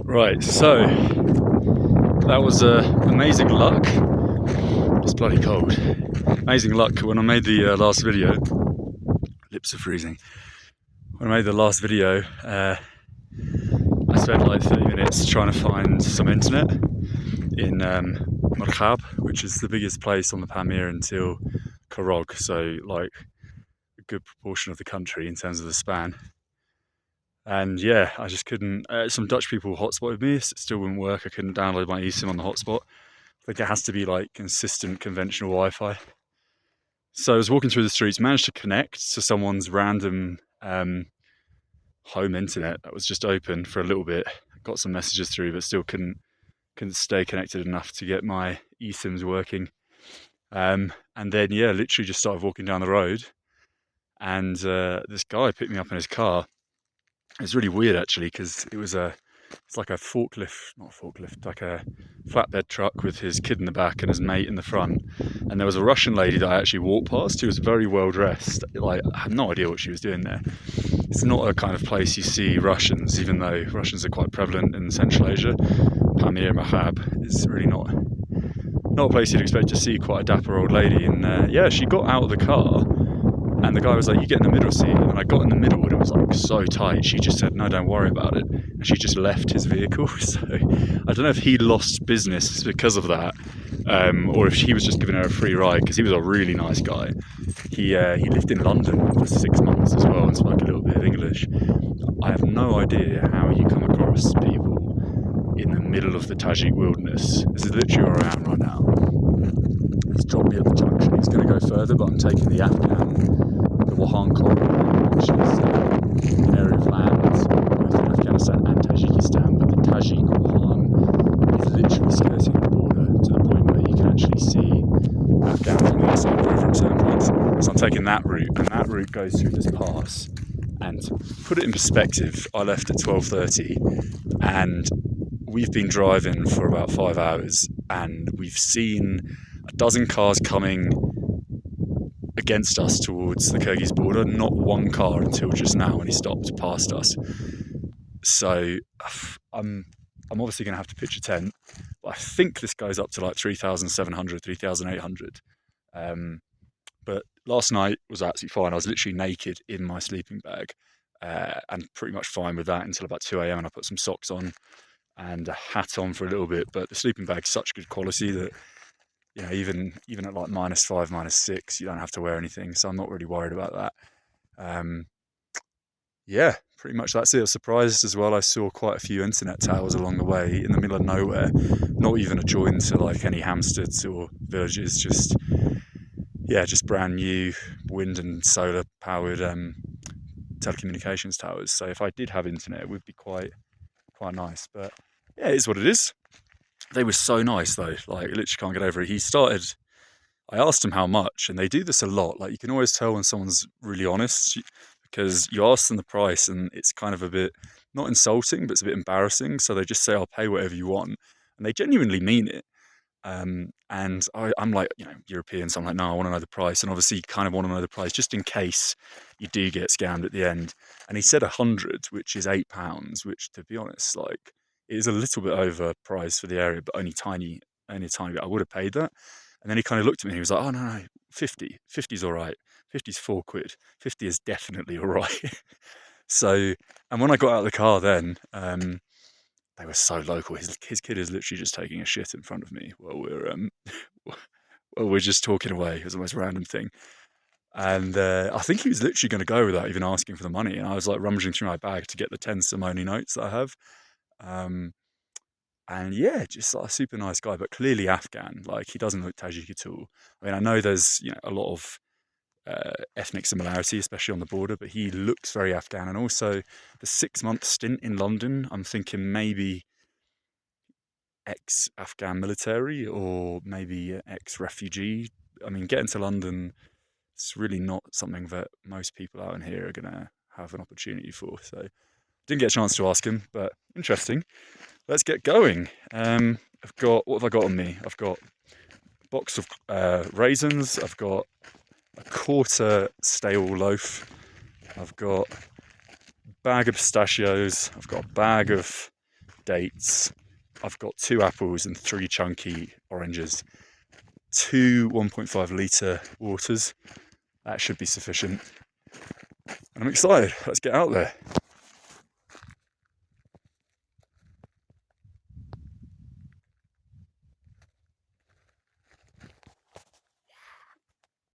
Right, so that was amazing luck. It's bloody cold. Amazing luck when I made the last video. Lips are freezing. When I made the last video, I spent like 30 minutes trying to find some internet in Markhab, which is the biggest place on the Pamir until Khorog, so like a good proportion of the country in terms of the span. And yeah, I just couldn't. Some Dutch people hotspotted me. It still wouldn't work. I couldn't download my eSIM on the hotspot. I think it has to be like consistent conventional Wi-Fi. So I was walking through the streets, managed to connect to someone's random home internet that was just open for a little bit. Got some messages through, but still couldn't stay connected enough to get my eSIMs working. And then yeah, literally just started walking down the road, and this guy picked me up in his car. It was really weird actually because it's like a forklift, not a forklift, like a flatbed truck with his kid in the back and his mate in the front. And there was a Russian lady that I actually walked past who was very well dressed. Like, I had no idea what she was doing there. It's not a kind of place you see Russians, even though Russians are quite prevalent in Central Asia. Pamir, Mahab is really not a place you'd expect to see quite a dapper old lady. And yeah, she got out of the car. And the guy was like, you get in the middle seat. And I got in the middle and it was like so tight. She just said, no, don't worry about it. And she just left his vehicle. So I don't know if he lost business because of that, or if he was just giving her a free ride, because he was a really nice guy. He lived in London for 6 months as well and spoke a little bit of English. I have no idea how you come across people in the middle of the Tajik wilderness. This is literally where I am right now. He's dropped me at the junction. He's going to go further, but I'm taking the Wakhan corridor, which is an area of land both in Afghanistan and Tajikistan, but the Tajik Wakhan is literally skirting the border to the point where you can actually see Afghans on the other side of the river at certain points. So I'm taking that route, and that route goes through this pass. And to put it in perspective, I left at 12:30, and we've been driving for about 5 hours, and we've seen a dozen cars coming against us towards the Kyrgyz border, not one car until just now when he stopped past us. So I'm obviously going to have to pitch a tent, but I think this goes up to like 3,700, 3,800. But last night was absolutely fine. I was literally naked in my sleeping bag, and pretty much fine with that until about 2 a.m. and I put some socks on and a hat on for a little bit. But the sleeping bag's such good quality that, you know, even at like -5, -6, you don't have to wear anything. So I'm not really worried about that. Yeah, pretty much that's it. I was surprised as well. I saw quite a few internet towers along the way in the middle of nowhere, not even adjoined to like any hamsteds or villages. Just brand new wind and solar powered telecommunications towers. So if I did have internet, it would be quite nice. But yeah, it is what it is. They were so nice though, like I literally can't get over it. I asked him how much, and they do this a lot. Like, you can always tell when someone's really honest, because you ask them the price and it's kind of a bit, not insulting, but it's a bit embarrassing. So they just say, I'll pay whatever you want. And they genuinely mean it. And I'm like, you know, European, so I'm like, no, I want to know the price. And obviously you kind of want to know the price just in case you do get scammed at the end. And he said 100, which is £8, which, to be honest, like, it is a little bit overpriced for the area, but only a tiny bit. I would have paid that. And then he kind of looked at me and he was like, oh, no, 50. 50's all right. 50's £4. 50 is definitely all right. So, and when I got out of the car then, they were so local. His kid is literally just taking a shit in front of me while we're just talking away. It was the most random thing. And I think he was literally going to go without even asking for the money. And I was like rummaging through my bag to get the 10 Simone notes that I have. And yeah, just like a super nice guy, but clearly Afghan. Like, he doesn't look Tajik at all. I mean, I know there's, you know, a lot of ethnic similarity, especially on the border, but he looks very Afghan. And also the 6-month stint in London, I'm thinking maybe ex-Afghan military or maybe ex-refugee. I mean, getting to London, it's really not something that most people out in here are going to have an opportunity for. So didn't get a chance to ask him, but interesting. Let's get going. What have I got on me? I've got a box of raisins. I've got a quarter stale loaf. I've got a bag of pistachios. I've got a bag of dates. I've got 2 apples and 3 chunky oranges. 2 1.5 litre waters. That should be sufficient. And I'm excited. Let's get out there.